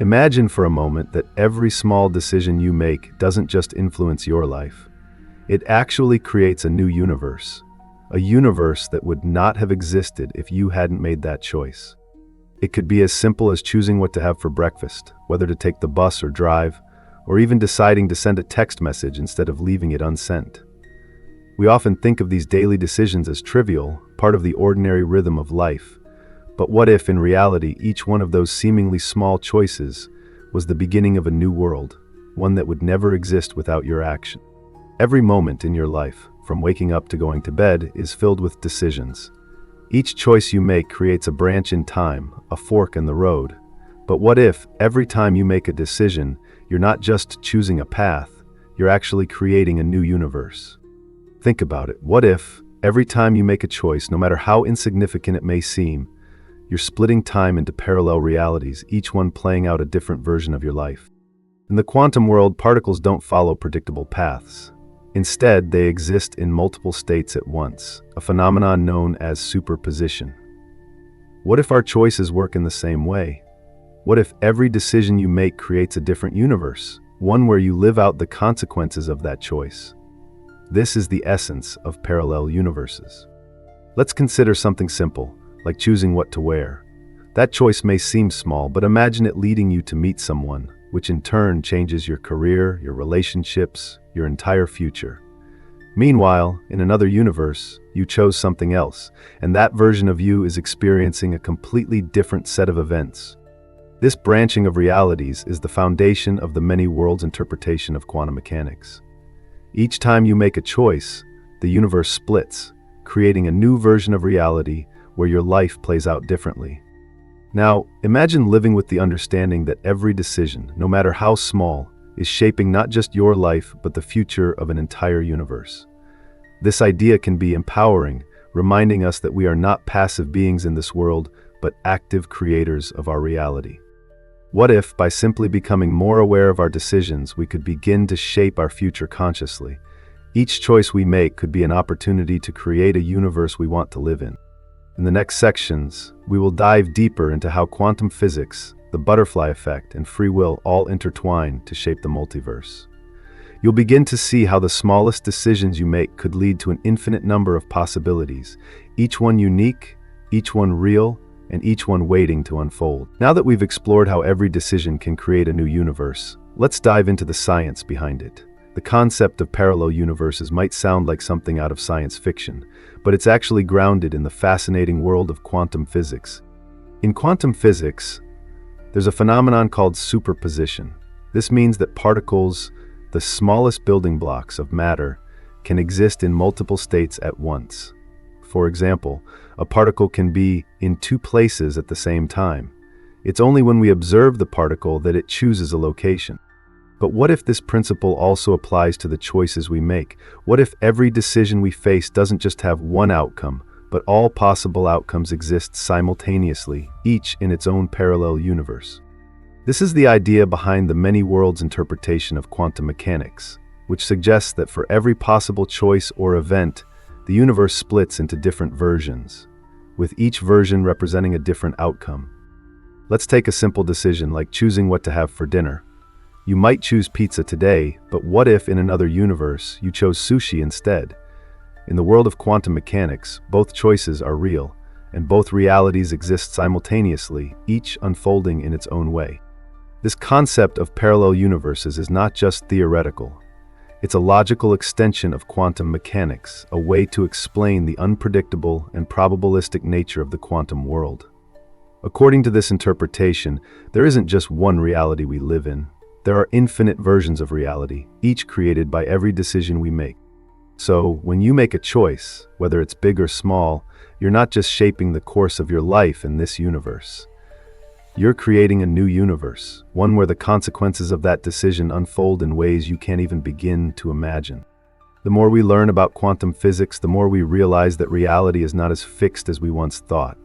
Imagine for a moment that every small decision you make doesn't just influence your life. It actually creates a new universe. A universe that would not have existed if you hadn't made that choice. It could be as simple as choosing what to have for breakfast, whether to take the bus or drive, or even deciding to send a text message instead of leaving it unsent. We often think of these daily decisions as trivial, part of the ordinary rhythm of life. But what if, in reality, each one of those seemingly small choices was the beginning of a new world, one that would never exist without your action? Every moment in your life, from waking up to going to bed, is filled with decisions. Each choice you make creates a branch in time, a fork in the road. But what if, every time you make a decision, you're not just choosing a path, you're actually creating a new universe? Think about it. What if, every time you make a choice, no matter how insignificant it may seem, you're splitting time into parallel realities, each one playing out a different version of your life? In the quantum world, particles don't follow predictable paths. Instead, they exist in multiple states at once, a phenomenon known as superposition. What if our choices work in the same way? What if every decision you make creates a different universe, one where you live out the consequences of that choice? This is the essence of parallel universes. Let's consider something simple, like choosing what to wear. That choice may seem small, but imagine it leading you to meet someone, which in turn changes your career, your relationships, your entire future. Meanwhile, in another universe, you chose something else, and that version of you is experiencing a completely different set of events. This branching of realities is the foundation of the many worlds interpretation of quantum mechanics. Each time you make a choice, the universe splits, creating a new version of reality where your life plays out differently. Now, imagine living with the understanding that every decision, no matter how small, is shaping not just your life but the future of an entire universe. This idea can be empowering, reminding us that we are not passive beings in this world, but active creators of our reality. What if, by simply becoming more aware of our decisions, we could begin to shape our future consciously? Each choice we make could be an opportunity to create a universe we want to live in. In the next sections, we will dive deeper into how quantum physics, the butterfly effect, and free will all intertwine to shape the multiverse. You'll begin to see how the smallest decisions you make could lead to an infinite number of possibilities, each one unique, each one real, and each one waiting to unfold. Now that we've explored how every decision can create a new universe, let's dive into the science behind it. The concept of parallel universes might sound like something out of science fiction, but it's actually grounded in the fascinating world of quantum physics. In quantum physics, there's a phenomenon called superposition. This means that particles, the smallest building blocks of matter, can exist in multiple states at once. For example, a particle can be in two places at the same time. It's only when we observe the particle that it chooses a location. But what if this principle also applies to the choices we make? What if every decision we face doesn't just have one outcome, but all possible outcomes exist simultaneously, each in its own parallel universe? This is the idea behind the many worlds interpretation of quantum mechanics, which suggests that for every possible choice or event, the universe splits into different versions, with each version representing a different outcome. Let's take a simple decision like choosing what to have for dinner. You might choose pizza today, but what if in another universe you chose sushi instead? In the world of quantum mechanics, both choices are real, and both realities exist simultaneously, each unfolding in its own way. This concept of parallel universes is not just theoretical. It's a logical extension of quantum mechanics, a way to explain the unpredictable and probabilistic nature of the quantum world. According to this interpretation, there isn't just one reality we live in. There are infinite versions of reality, each created by every decision we make. So, when you make a choice, whether it's big or small, you're not just shaping the course of your life in this universe. You're creating a new universe, one where the consequences of that decision unfold in ways you can't even begin to imagine. The more we learn about quantum physics, the more we realize that reality is not as fixed as we once thought.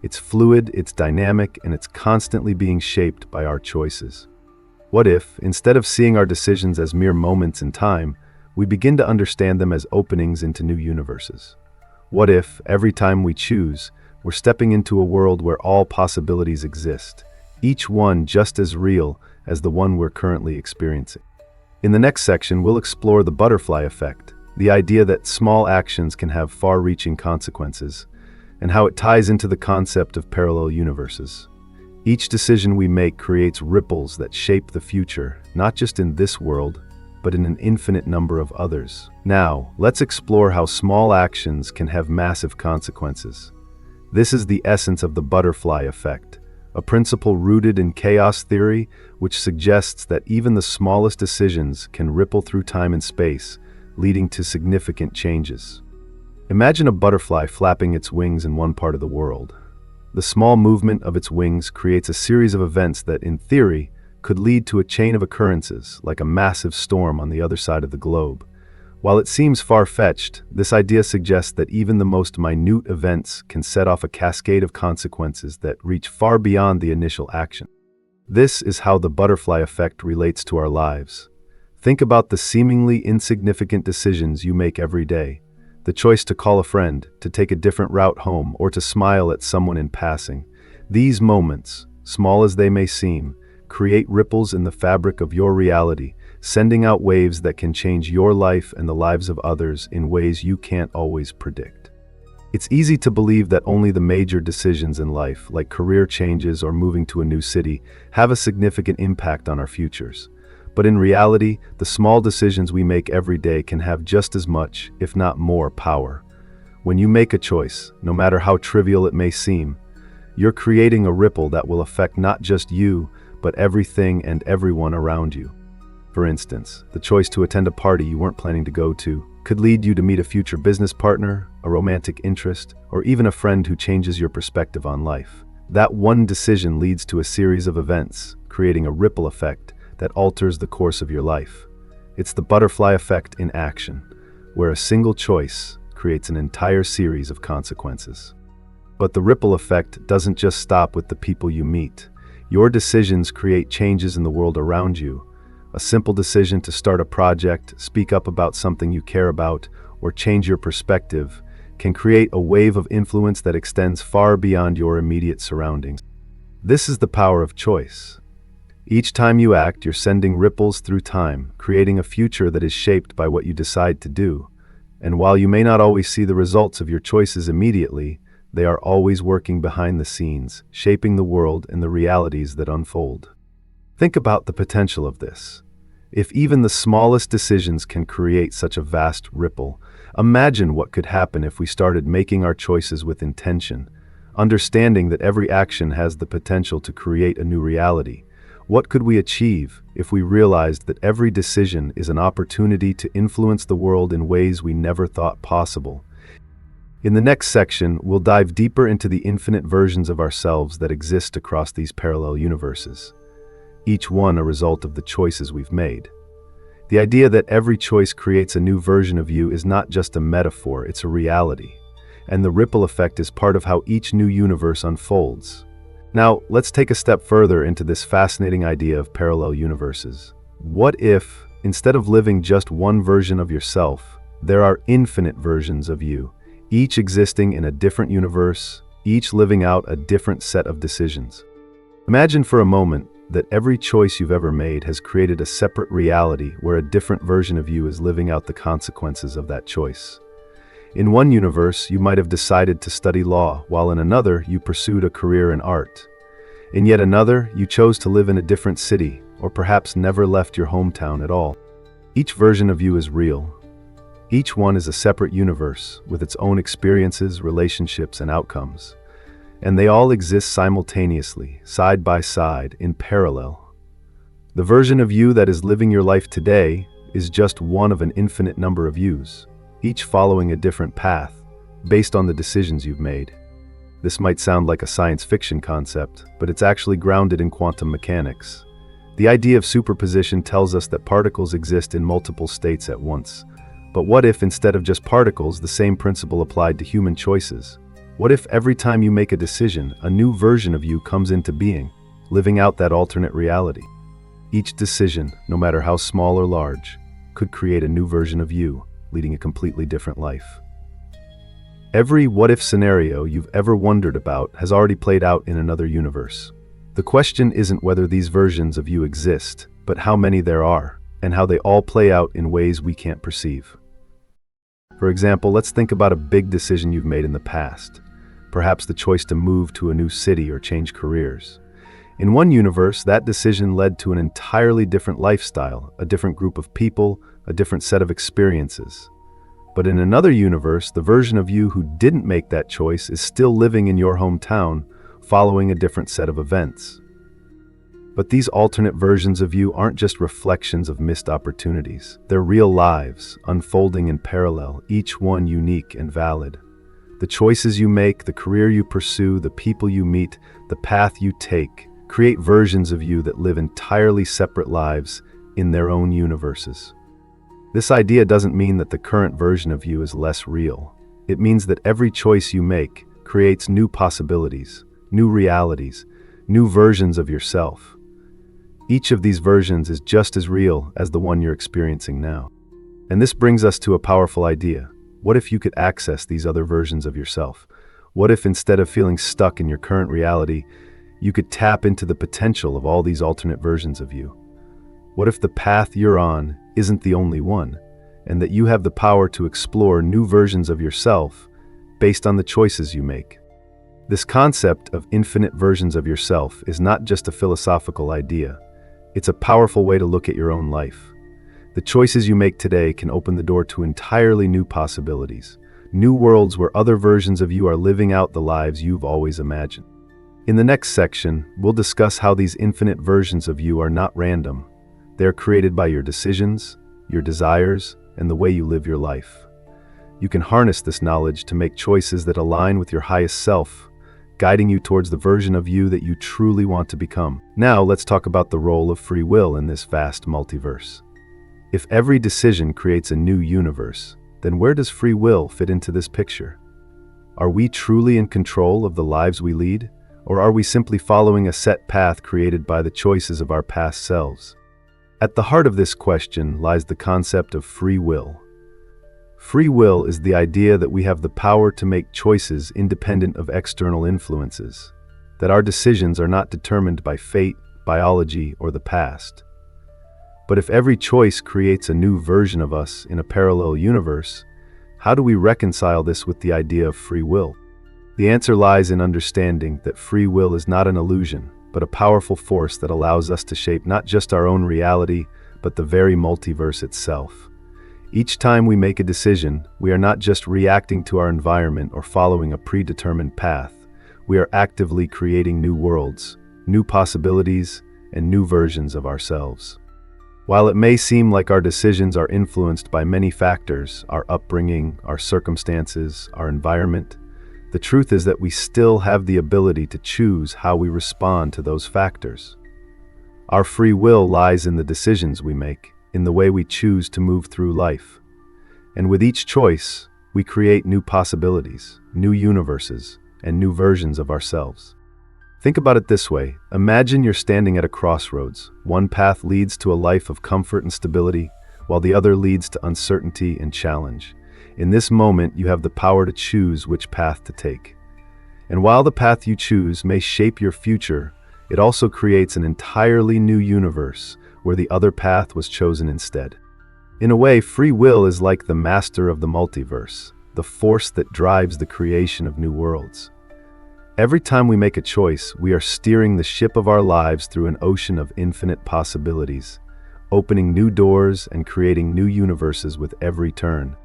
It's fluid, it's dynamic, and it's constantly being shaped by our choices. What if, instead of seeing our decisions as mere moments in time, we begin to understand them as openings into new universes? What if, every time we choose, we're stepping into a world where all possibilities exist, each one just as real as the one we're currently experiencing. In the next section, we'll explore the butterfly effect, the idea that small actions can have far-reaching consequences, and how it ties into the concept of parallel universes. Each decision we make creates ripples that shape the future, not just in this world, but in an infinite number of others. Now, let's explore how small actions can have massive consequences. This is the essence of the butterfly effect, a principle rooted in chaos theory which suggests that even the smallest decisions can ripple through time and space, leading to significant changes. Imagine a butterfly flapping its wings in one part of the world. The small movement of its wings creates a series of events that, in theory, could lead to a chain of occurrences, like a massive storm on the other side of the globe. While it seems far-fetched, this idea suggests that even the most minute events can set off a cascade of consequences that reach far beyond the initial action. This is how the butterfly effect relates to our lives. Think about the seemingly insignificant decisions you make every day. The choice to call a friend, to take a different route home, or to smile at someone in passing. These moments, small as they may seem, create ripples in the fabric of your reality, sending out waves that can change your life and the lives of others in ways you can't always predict. It's easy to believe that only the major decisions in life, like career changes or moving to a new city, have a significant impact on our futures. But in reality, the small decisions we make every day can have just as much, if not more, power. When you make a choice, no matter how trivial it may seem, you're creating a ripple that will affect not just you, but everything and everyone around you. For instance, the choice to attend a party you weren't planning to go to could lead you to meet a future business partner, a romantic interest, or even a friend who changes your perspective on life. That one decision leads to a series of events, creating a ripple effect that alters the course of your life. It's the butterfly effect in action, where a single choice creates an entire series of consequences. But the ripple effect doesn't just stop with the people you meet. Your decisions create changes in the world around you. A simple decision to start a project, speak up about something you care about, or change your perspective can create a wave of influence that extends far beyond your immediate surroundings. This is the power of choice. Each time you act, you're sending ripples through time, creating a future that is shaped by what you decide to do. And while you may not always see the results of your choices immediately, they are always working behind the scenes, shaping the world and the realities that unfold. Think about the potential of this. If even the smallest decisions can create such a vast ripple, imagine what could happen if we started making our choices with intention, understanding that every action has the potential to create a new reality. What could we achieve if we realized that every decision is an opportunity to influence the world in ways we never thought possible? In the next section, we'll dive deeper into the infinite versions of ourselves that exist across these parallel universes, each one a result of the choices we've made. The idea that every choice creates a new version of you is not just a metaphor, it's a reality. And the ripple effect is part of how each new universe unfolds. Now, let's take a step further into this fascinating idea of parallel universes. What if, instead of living just one version of yourself, there are infinite versions of you, each existing in a different universe, each living out a different set of decisions? Imagine for a moment that every choice you've ever made has created a separate reality where a different version of you is living out the consequences of that choice. In one universe, you might have decided to study law, while in another, you pursued a career in art. In yet another, you chose to live in a different city, or perhaps never left your hometown at all. Each version of you is real. Each one is a separate universe, with its own experiences, relationships, and outcomes. And they all exist simultaneously, side by side, in parallel. The version of you that is living your life today is just one of an infinite number of yous, each following a different path, based on the decisions you've made. This might sound like a science fiction concept, but it's actually grounded in quantum mechanics. The idea of superposition tells us that particles exist in multiple states at once. But what if, instead of just particles, the same principle applied to human choices? What if every time you make a decision, a new version of you comes into being, living out that alternate reality? Each decision, no matter how small or large, could create a new version of you, leading a completely different life. Every what-if scenario you've ever wondered about has already played out in another universe. The question isn't whether these versions of you exist, but how many there are, and how they all play out in ways we can't perceive. For example, let's think about a big decision you've made in the past. Perhaps the choice to move to a new city or change careers. In one universe, that decision led to an entirely different lifestyle, a different group of people, a different set of experiences. But in another universe, the version of you who didn't make that choice is still living in your hometown, following a different set of events. But these alternate versions of you aren't just reflections of missed opportunities. They're real lives, unfolding in parallel, each one unique and valid. The choices you make, the career you pursue, the people you meet, the path you take, create versions of you that live entirely separate lives in their own universes. This idea doesn't mean that the current version of you is less real. It means that every choice you make creates new possibilities, new realities, new versions of yourself. Each of these versions is just as real as the one you're experiencing now. And this brings us to a powerful idea. What if you could access these other versions of yourself? What if instead of feeling stuck in your current reality, you could tap into the potential of all these alternate versions of you? What if the path you're on isn't the only one, and that you have the power to explore new versions of yourself based on the choices you make? This concept of infinite versions of yourself is not just a philosophical idea. It's a powerful way to look at your own life. The choices you make today can open the door to entirely new possibilities, new worlds where other versions of you are living out the lives you've always imagined. In the next section, we'll discuss how these infinite versions of you are not random. They're created by your decisions, your desires, and the way you live your life. You can harness this knowledge to make choices that align with your highest self, guiding you towards the version of you that you truly want to become. Now, let's talk about the role of free will in this vast multiverse. If every decision creates a new universe, then where does free will fit into this picture? Are we truly in control of the lives we lead? Or are we simply following a set path created by the choices of our past selves? At the heart of this question lies the concept of free will. Free will is the idea that we have the power to make choices independent of external influences, that our decisions are not determined by fate, biology, or the past. But if every choice creates a new version of us in a parallel universe, how do we reconcile this with the idea of free will? The answer lies in understanding that free will is not an illusion, but a powerful force that allows us to shape not just our own reality, but the very multiverse itself. Each time we make a decision, we are not just reacting to our environment or following a predetermined path. We are actively creating new worlds, new possibilities, and new versions of ourselves. While it may seem like our decisions are influenced by many factors, our upbringing, our circumstances, our environment, the truth is that we still have the ability to choose how we respond to those factors. Our free will lies in the decisions we make, in the way we choose to move through life. And with each choice, we create new possibilities, new universes, and new versions of ourselves. Think about it this way. Imagine you're standing at a crossroads. One path leads to a life of comfort and stability, while the other leads to uncertainty and challenge. In this moment, you have the power to choose which path to take. And while the path you choose may shape your future, it also creates an entirely new universe where the other path was chosen instead. In a way, free will is like the master of the multiverse, the force that drives the creation of new worlds. Every time we make a choice, we are steering the ship of our lives through an ocean of infinite possibilities, opening new doors and creating new universes with every turn.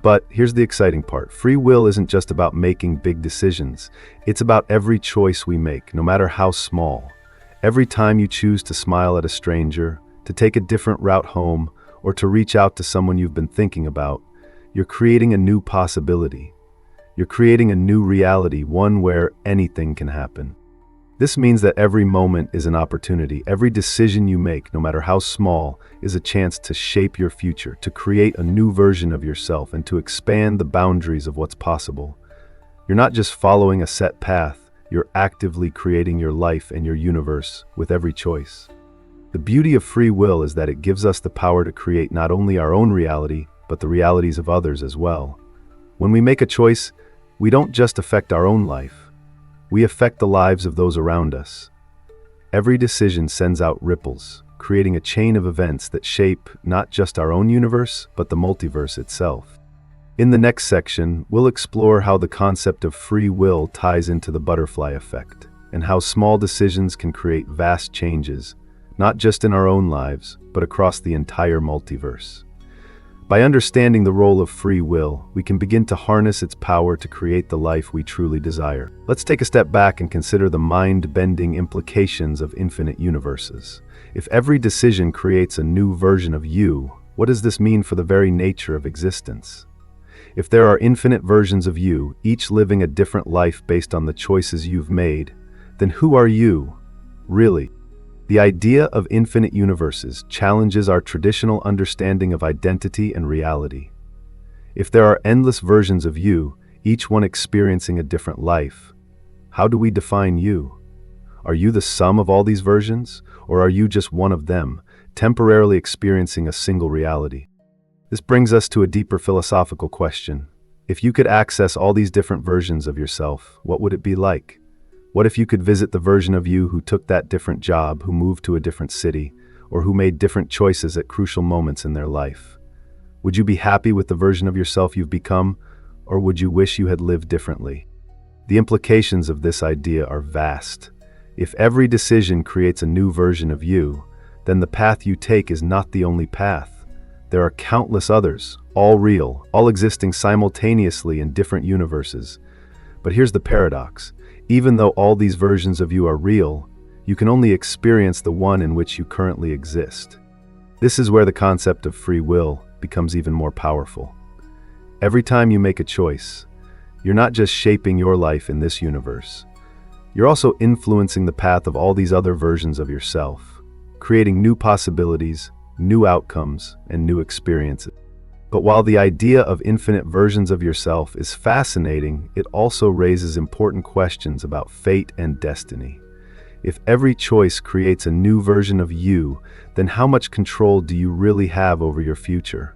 But here's the exciting part. Free will isn't just about making big decisions. It's about every choice we make, no matter how small. Every time you choose to smile at a stranger, to take a different route home, or to reach out to someone you've been thinking about, you're creating a new possibility. You're creating a new reality, one where anything can happen. This means that every moment is an opportunity. Every decision you make, no matter how small, is a chance to shape your future, to create a new version of yourself, and to expand the boundaries of what's possible. You're not just following a set path, you're actively creating your life and your universe with every choice. The beauty of free will is that it gives us the power to create not only our own reality, but the realities of others as well. When we make a choice, we don't just affect our own life. We affect the lives of those around us. Every decision sends out ripples, creating a chain of events that shape not just our own universe, but the multiverse itself. In the next section, we'll explore how the concept of free will ties into the butterfly effect, and how small decisions can create vast changes, not just in our own lives, but across the entire multiverse. By understanding the role of free will, we can begin to harness its power to create the life we truly desire. Let's take a step back and consider the mind-bending implications of infinite universes. If every decision creates a new version of you, what does this mean for the very nature of existence? If there are infinite versions of you, each living a different life based on the choices you've made, then who are you, really? The idea of infinite universes challenges our traditional understanding of identity and reality. If there are endless versions of you, each one experiencing a different life, how do we define you? Are you the sum of all these versions, or are you just one of them, temporarily experiencing a single reality? This brings us to a deeper philosophical question. If you could access all these different versions of yourself, what would it be like? What if you could visit the version of you who took that different job, who moved to a different city, or who made different choices at crucial moments in their life? Would you be happy with the version of yourself you've become, or would you wish you had lived differently? The implications of this idea are vast. If every decision creates a new version of you, then the path you take is not the only path. There are countless others, all real, all existing simultaneously in different universes. But here's the paradox. Even though all these versions of you are real, you can only experience the one in which you currently exist. This is where the concept of free will becomes even more powerful. Every time you make a choice, you're not just shaping your life in this universe. You're also influencing the path of all these other versions of yourself, creating new possibilities, new outcomes, and new experiences. But while the idea of infinite versions of yourself is fascinating, it also raises important questions about fate and destiny. If every choice creates a new version of you, then how much control do you really have over your future?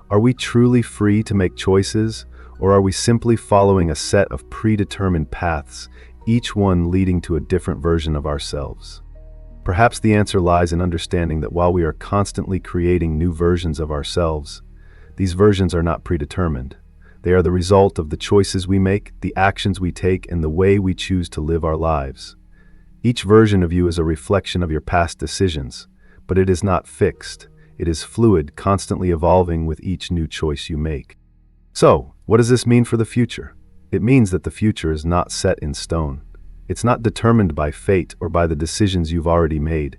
Are we truly free to make choices, or are we simply following a set of predetermined paths, each one leading to a different version of ourselves? Perhaps the answer lies in understanding that while we are constantly creating new versions of ourselves, these versions are not predetermined. They are the result of the choices we make, the actions we take, and the way we choose to live our lives. Each version of you is a reflection of your past decisions, but it is not fixed. It is fluid, constantly evolving with each new choice you make. So, what does this mean for the future? It means that the future is not set in stone. It's not determined by fate or by the decisions you've already made.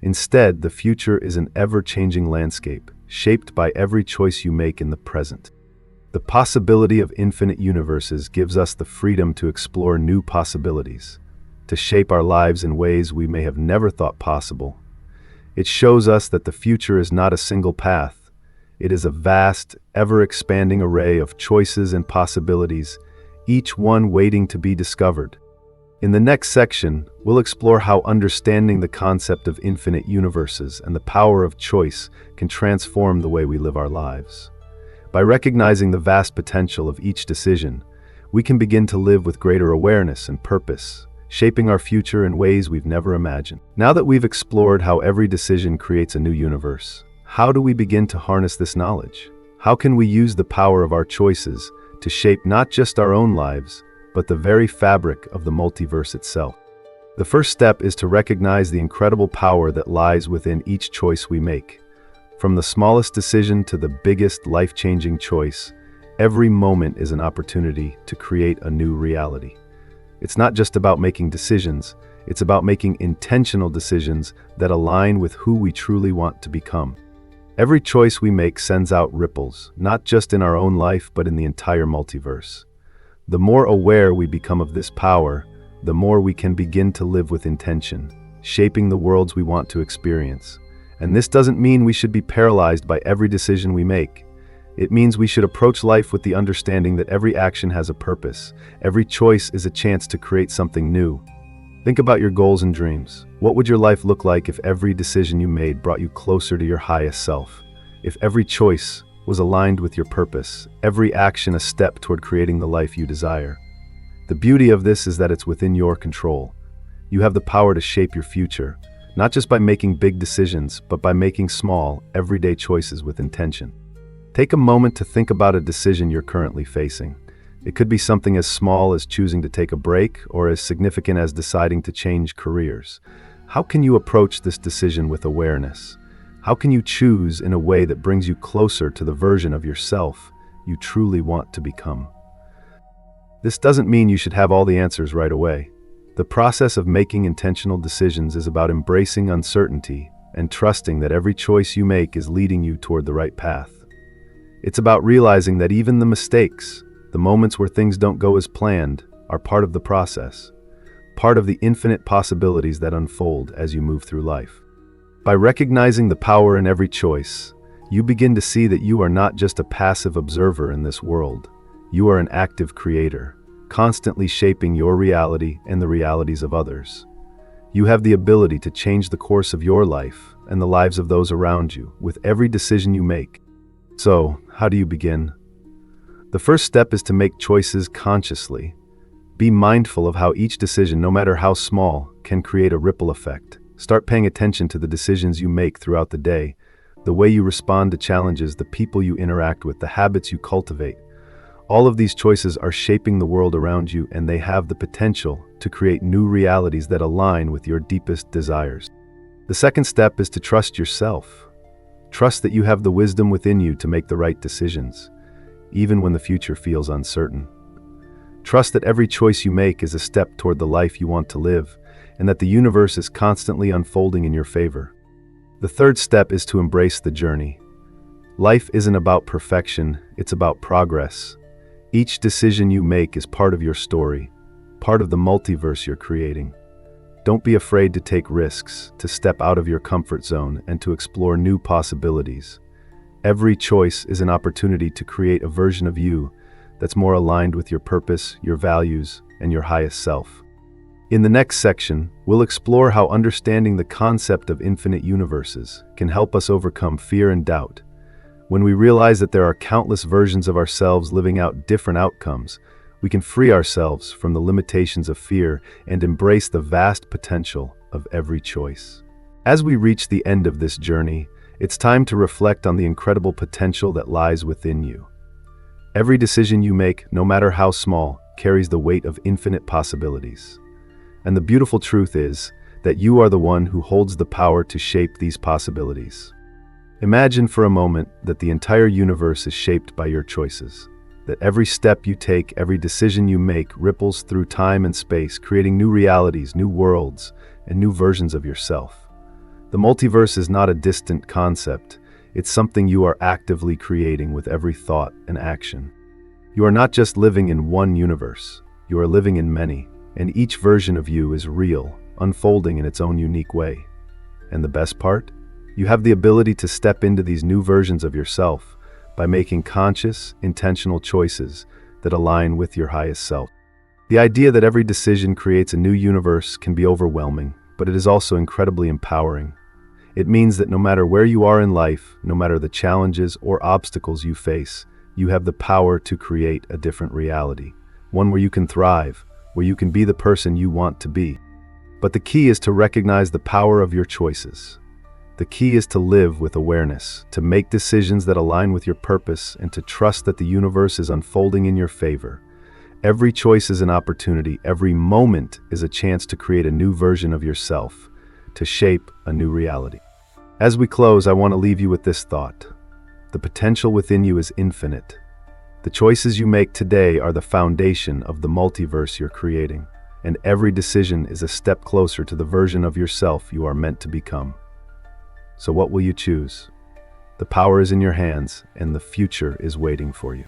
Instead, the future is an ever-changing landscape, shaped by every choice you make in the present. The possibility of infinite universes gives us the freedom to explore new possibilities, to shape our lives in ways we may have never thought possible. It shows us that the future is not a single path. It is a vast, ever-expanding array of choices and possibilities, each one waiting to be discovered. In the next section, we'll explore how understanding the concept of infinite universes and the power of choice can transform the way we live our lives. By recognizing the vast potential of each decision, we can begin to live with greater awareness and purpose, shaping our future in ways we've never imagined. Now that we've explored how every decision creates a new universe, how do we begin to harness this knowledge? How can we use the power of our choices to shape not just our own lives, but the very fabric of the multiverse itself? The first step is to recognize the incredible power that lies within each choice we make. From the smallest decision to the biggest life-changing choice, every moment is an opportunity to create a new reality. It's not just about making decisions, it's about making intentional decisions that align with who we truly want to become. Every choice we make sends out ripples, not just in our own life, but in the entire multiverse. The more aware we become of this power, the more we can begin to live with intention, shaping the worlds we want to experience. And this doesn't mean we should be paralyzed by every decision we make. It means we should approach life with the understanding that every action has a purpose. Every choice is a chance to create something new. Think about your goals and dreams. What would your life look like if every decision you made brought you closer to your highest self? If every choice was aligned with your purpose, every action a step toward creating the life you desire? The beauty of this is that it's within your control. You have the power to shape your future, not just by making big decisions, but by making small, everyday choices with intention. Take a moment to think about a decision you're currently facing. It could be something as small as choosing to take a break or as significant as deciding to change careers. How can you approach this decision with awareness? How can you choose in a way that brings you closer to the version of yourself you truly want to become? This doesn't mean you should have all the answers right away. The process of making intentional decisions is about embracing uncertainty and trusting that every choice you make is leading you toward the right path. It's about realizing that even the mistakes, the moments where things don't go as planned, are part of the process, part of the infinite possibilities that unfold as you move through life. By recognizing the power in every choice, you begin to see that you are not just a passive observer in this world. You are an active creator, constantly shaping your reality and the realities of others. You have the ability to change the course of your life and the lives of those around you with every decision you make. So, how do you begin? The first step is to make choices consciously. Be mindful of how each decision, no matter how small, can create a ripple effect. Start paying attention to the decisions you make throughout the day, the way you respond to challenges, the people you interact with, the habits you cultivate. All of these choices are shaping the world around you, and they have the potential to create new realities that align with your deepest desires. The second step is to trust yourself. Trust that you have the wisdom within you to make the right decisions, even when the future feels uncertain. Trust that every choice you make is a step toward the life you want to live, and that the universe is constantly unfolding in your favor. The third step is to embrace the journey. Life isn't about perfection, it's about progress. Each decision you make is part of your story, part of the multiverse you're creating. Don't be afraid to take risks, to step out of your comfort zone, and to explore new possibilities. Every choice is an opportunity to create a version of you that's more aligned with your purpose, your values, and your highest self. In the next section, we'll explore how understanding the concept of infinite universes can help us overcome fear and doubt. When we realize that there are countless versions of ourselves living out different outcomes, we can free ourselves from the limitations of fear and embrace the vast potential of every choice. As we reach the end of this journey, it's time to reflect on the incredible potential that lies within you. Every decision you make, no matter how small, carries the weight of infinite possibilities. And the beautiful truth is that you are the one who holds the power to shape these possibilities. Imagine for a moment that the entire universe is shaped by your choices, that every step you take, every decision you make ripples through time and space, creating new realities, new worlds, and new versions of yourself. The multiverse is not a distant concept, it's something you are actively creating with every thought and action. You are not just living in one universe, you are living in many, and each version of you is real, unfolding in its own unique way. And the best part? You have the ability to step into these new versions of yourself by making conscious, intentional choices that align with your highest self. The idea that every decision creates a new universe can be overwhelming, but it is also incredibly empowering. It means that no matter where you are in life, no matter the challenges or obstacles you face, you have the power to create a different reality, one where you can thrive, where you can be the person you want to be. But the key is to recognize the power of your choices. The key is to live with awareness, to make decisions that align with your purpose, and to trust that the universe is unfolding in your favor. Every choice is an opportunity, every moment is a chance to create a new version of yourself, to shape a new reality. As we close, I want to leave you with this thought. The potential within you is infinite. The choices you make today are the foundation of the multiverse you're creating, and every decision is a step closer to the version of yourself you are meant to become. So what will you choose? The power is in your hands, and the future is waiting for you.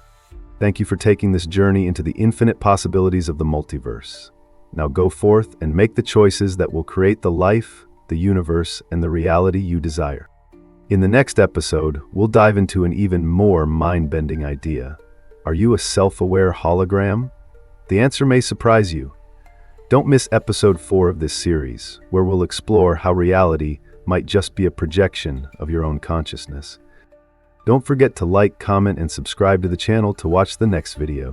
Thank you for taking this journey into the infinite possibilities of the multiverse. Now go forth and make the choices that will create the life, the universe, and the reality you desire. In the next episode, we'll dive into an even more mind-bending idea. Are you a self-aware hologram? The answer may surprise you. Don't miss episode 4 of this series, where we'll explore how reality might just be a projection of your own consciousness. Don't forget to like, comment, and subscribe to the channel to watch the next video.